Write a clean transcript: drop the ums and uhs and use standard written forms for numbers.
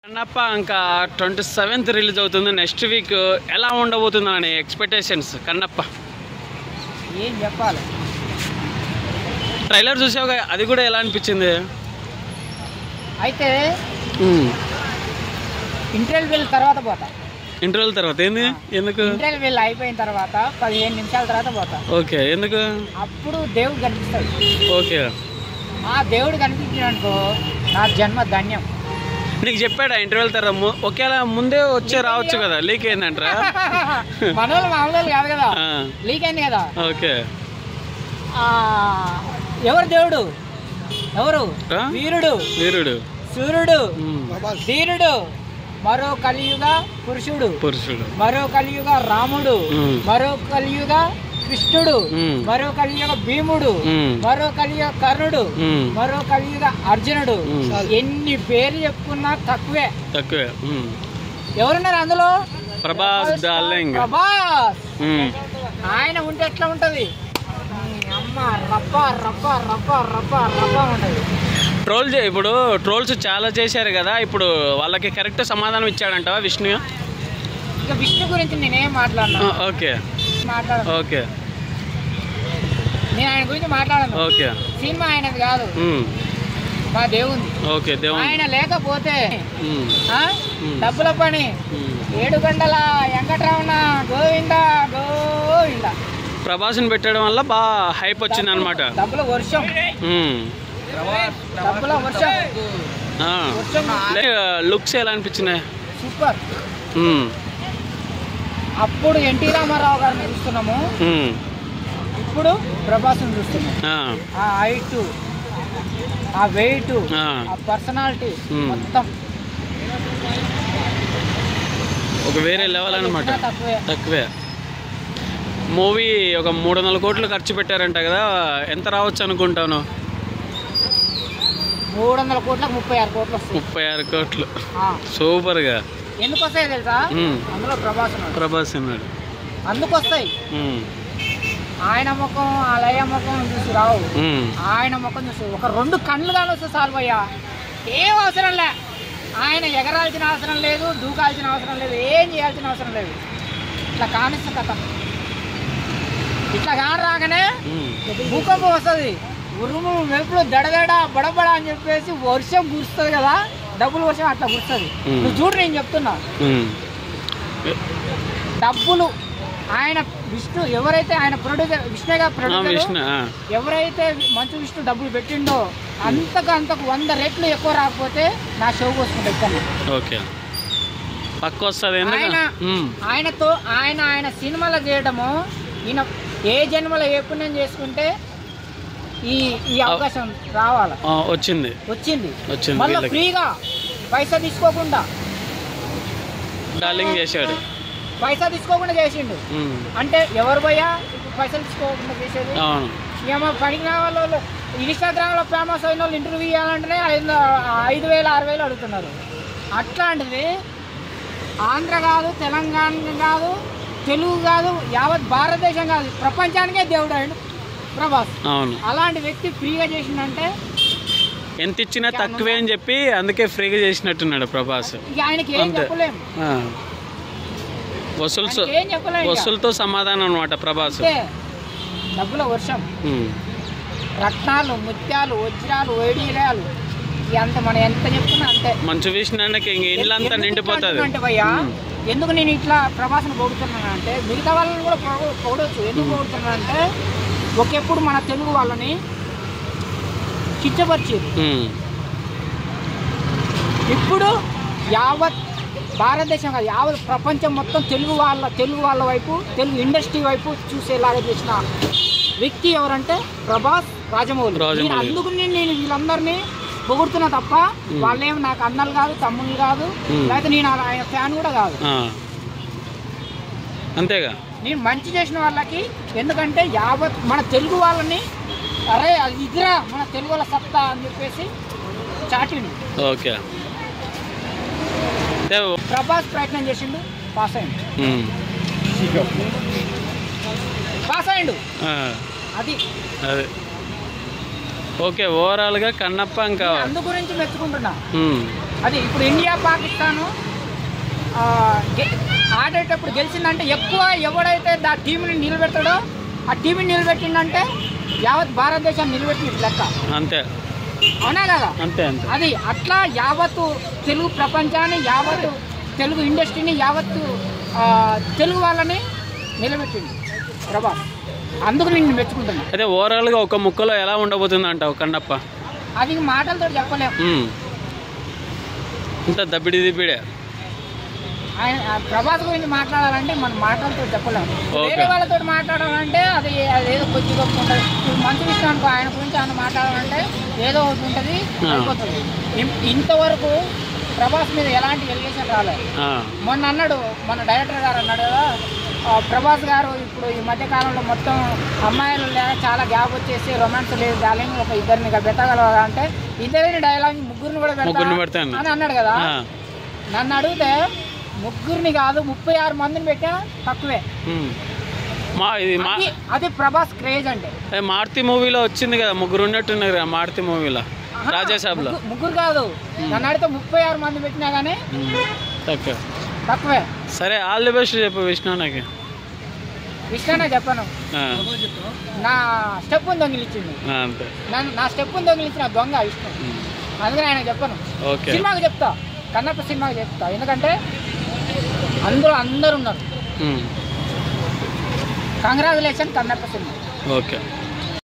కన్నప్ప ఇంకా 27th release అవుతుంది. Next week ఎలా ఉండబోతుంది అని ఎక్స్పెక్టేషన్స్? కన్నప్ప ఏం చెప్పాలి? ట్రైలర్ చూసావుగా, అది కూడా ఎలా అనిపించింది? అయితే ఇంటర్వ్యూల తర్వాత పోతా. ఇంటర్వ్యూల తర్వాత ఏంది? ఎందుకు? ఇంటర్వ్యూలు అయిపోయిన తర్వాత 15 నిమిషాల తర్వాత పోతా. ఓకే, ఎందుకు? అప్పుడు దేవుడు కనిపిస్తాడు. ఓకే, ఆ దేవుడు కనిపించిననుకో నా జన్మ ధన్యం. నీకు చెప్పాడా ఇంటర్వ్యూల తర్వాత? ఒకేలా ముందే వచ్చే రావచ్చు కదా, లీక్ అయిందంటారా? మనోళ్ళు మామూలు కాదు కదా, లీక్ అయింది కదా. ఓకే, ఎవరు దేవుడు? ఎవరు? వీరుడు, వీరుడు, సూర్యుడు, ధీరుడు, మరో కలియుగ పురుషుడు, మరో కలియుగ రాముడు, మరో కలియుగ కృష్ణుడు, మరో కలియుగ భీముడు, మరో కలియుగ కర్ణుడు, మరో కలియుగ అర్జునుడు. ఎన్ని పేర్లు చెప్పుకున్నా తక్కువే. ఎవరున్నారు అందులో? ప్రభాస్. ప్రభాస్ ఆయన ఉంటే ఎట్లా ఉంటది? అమ్మ రప్ప రప్ప రప్ప రప్ప రప్ప ఉంటది. ఇప్పుడు ట్రోల్స్ చాలా చేశారు కదా, ఇప్పుడు వాళ్ళకి కరెక్ట్ సమాధానం ఇచ్చాడంటావా విష్ణు? ఇక విష్ణు గురించి నేనేం మాట్లాడను. ఓకే, ఓకే, నేను ఆయన గురించి మాట్లాడను. ఓకే, సినిమా ఆయనది కాదు, మా దేవుంది. ఓకే, ఆయన లేకపోతే డబ్బుల పని 7 గంటల వెంకటరమణ గోవింద గోవింద. ప్రభాస్ని పెట్టడం వల్ల బాగా హైప్ వచ్చింది అనమాట. డబ్బుల వర్షం, డబ్బుల వర్షం. లుక్స్ ఎలా అనిపించినాయి? సూపర్. అప్పుడు ఎన్టీ రామారావు గారిని చూస్తున్నాము, ఇప్పుడు ప్రభాస్ని చూస్తున్నాం. ఆ హైట్, ఆ వెయిట్, ఆ పర్సనాలిటీ మొత్తం ఒక వేరే లెవెల్ అనమాట. తక్కువే. మూవీ ఒక 300 కోట్లు ఖర్చు పెట్టారంట కదా, ఎంత రావచ్చు అనుకుంటాను? 300 కోట్లకు 36 కోట్లు వస్తాయి. 36 కోట్లు సూపర్ గా. ఎందుకు వస్తాయి తెలుసా? అందులో ప్రభాస్ ఉన్నాడు, అందుకు వస్తాయి. ఆయన ముఖం, ఆ లయ ముఖం చూసి రావు, ఆయన ముఖం చూసి ఒక 2 కళ్ళు కానీ వస్తే చాలు భయ్యా, ఏం అవసరం లే. ఆయన ఎగరాల్సిన అవసరం లేదు, దూకాల్సిన అవసరం లేదు, ఏం చేయాల్సిన అవసరం లేదు. ఇట్లా కానిస్తే కథ, ఇట్లా కాని రాగానే భూకంపం వస్తుంది, ఉరుము మెరుపులు దడదడ బడబడ అని చెప్పేసి వర్షం కురుస్తుంది కదా, డబ్బులు వర్షం అట్లా కురుస్తుంది. నువ్వు చూడు, నేను చెప్తున్నా. డబ్బులు ఆయన విష్ణు ఎవరైతే ఆయన ప్రొడ్యూసర్, విష్ణుగా ప్రొడ్యూసర్, ఎవరైతే మంచు విష్ణు డబ్బులు పెట్టిండో అంతకు 100 రెట్లు ఎక్కువ రాకపోతే నా షోకి వస్తుంది ఎక్కడ. ఆయనతో ఆయన సినిమాలు చేయడము, ఈయన ఏ జన్మలో ఏ పుణ్యం చేసుకుంటే ఈ అవకాశం రావాలి. వచ్చింది మళ్ళీ ఫ్రీగా పైసా తీసుకోకుండా డార్లింగ్ చేశాడు. పైసా తీసుకోకుండా చేసిండు అంటే ఎవరు పోయా పైసలు తీసుకోకుండా చేసేది? ఏమో పడిన వాళ్ళు ఇన్స్టాగ్రామ్ లో ఫేమస్ అయిన వాళ్ళు ఇంటర్వ్యూ ఇవ్వాలంటేనే 5,000 6,000 అడుగుతున్నారు. అట్లాంటిది ఆంధ్ర కాదు, తెలంగాణ కాదు, తెలుగు కాదు, యావత్ భారతదేశం కాదు, ప్రపంచానికే దేవుడు ఆయన ప్రభాస్. అలాంటి వ్యక్తి ఫ్రీగా చేసిందంటే ఎంత ఇచ్చినా తక్కువే అని చెప్పి అందుకే ఫ్రీగా చేసినట్టున్నాడు ప్రభాస్. ఆయనకి ఏం చెప్పలేము, వసూలుతో సమాధానం అనమాట ప్రభాస్. డబ్బుల వర్షం, రత్నాలు, ముత్యాలు, వజ్రాలు, వైడీరాలు, అంత మనం ఎంత చెప్తున్నా అంతే. మంచు విష్ణుకి ఇల్లంతా నిండిపోతుంది అంటే భయ్యా. ఎందుకు నేను ఇట్లా ప్రభాస్ని పొగుడుతున్నాను అంటే, మిగతా వాళ్ళని కూడా పొగడవచ్చు. ఎందుకు పొగుడుతున్నాను అంటే, ఒకెప్పుడు మన తెలుగు వాళ్ళని కిచ్చపరిచారు. ఇప్పుడు యావత్ భారతదేశం కాదు, యావత్ ప్రపంచం మొత్తం తెలుగు వాళ్ళ వైపు, తెలుగు ఇండస్ట్రీ వైపు చూసేలాగా చేసిన వ్యక్తి ఎవరంటే ప్రభాస్, రాజమౌళి. అందుకు నేను వీళ్ళందరినీ పొగుడుతున్నా తప్ప వాళ్ళేమి నాకు అన్నలు కాదు, తమ్ముళ్ళు కాదు, లేకపోతే నేను ఆయన ఫ్యాన్ కూడా కాదు. అంతేగా, నేను మంచి చేసిన వాళ్ళకి. ఎందుకంటే యావత్ మన తెలుగు వాళ్ళని, అరే అది ఇదిరా మన తెలుగు వాళ్ళ సత్తా అని చెప్పేసి చాటిండు. ఓకే, ప్రభాస్ ప్రయత్నం చేసిండు, పాస్ అయ్యిండు. అది ఓకే, ఓవరాల్ గా కన్నప్ప ఇంకా అందు గురించి మెచ్చుకుంటున్నా. అది ఇప్పుడు ఇండియా పాకిస్తాను ఆడేటప్పుడు గెలిచిందంటే ఎక్కువ ఎవడైతే ఆ టీంని నిలబెట్టాడో ఆ టీంని నిలబెట్టిందంటే యావత్ భారతదేశాన్ని నిలబెట్టిన లెక్క. అంతే, అవునా కదా? అంతే అంతే. అది అట్లా యావత్తు తెలుగు ప్రపంచాన్ని, యావత్తు తెలుగు ఇండస్ట్రీని, యావత్తు తెలుగు వాళ్ళని నిలబెట్టింది ప్రభాస్. అందుకు నేను మెచ్చుకుంటున్నా. అదే ఓవరాల్గా ఒక ముక్కలో ఎలా ఉండబోతుంది అంటావు కన్నప్ప? అది మాటలతో చెప్పలేము. ఇంత దబ్బిడి దిబ్బిడే ఆయన ప్రభాస్ గురించి మాట్లాడాలంటే మన మాటలతో చెప్పలేము. వేరే వాళ్ళతో మాట్లాడాలంటే అది ఏదో కొద్ది గొప్ప ఉంటుంది. ఇప్పుడు మంచి విషయం అనుకో, ఆయన గురించి ఆయన మాట్లాడాలంటే ఏదో ఒకటి ఉంటుంది, అయిపోతుంది. ఇంతవరకు ప్రభాస్ మీద ఎలాంటి ఎలిగేషన్ రాలేదు. మొన్న అన్నాడు, మన డైరెక్టర్ గారు అన్నాడు కదా, ప్రభాస్ గారు ఇప్పుడు ఈ మధ్య కాలంలో మొత్తం అమ్మాయిలు చాలా గ్యాప్ వచ్చేసి రొమాన్స్ లేదు, డార్లింగ్ ఒక ఇద్దరిని పెట్టగలరా అంటే, ఇద్దరిని డైలాగ్ ముగ్గురిని కూడా పెడతాను అని అన్నాడు కదా. నన్ను అడిగితే ముగ్గురిని కాదు 36 మందిని పెట్టా తక్కువే. అది ప్రభాస్ క్రేజ్ అంటే. మారుతి మూవీలో వచ్చింది కదా, ముగ్గురు ఉన్నట్టున్నారు కదా మారుతి మూవీలో, రాజాసాబ్లో. ముగ్గురు కాదు, నన్ను అడిగితే 36 మంది పెట్టినా కానీ తక్కువే. సరే, ఆల్ ది బెస్ట్ చెప్పు విష్ణుకి. విష్ణునే చెప్పను, నా స్టెప్ దొంగిలిచ్చింది. నా స్టెప్ దొంగిలించిన దొంగ విష్ణు, అందుకని ఆయన చెప్పను. సినిమాకి చెప్తా, కన్నప్ప సినిమాకి చెప్తా, ఎందుకంటే అందులో అందరు ఉన్నారు. Congratulation Kannappa cinema. ఓకే.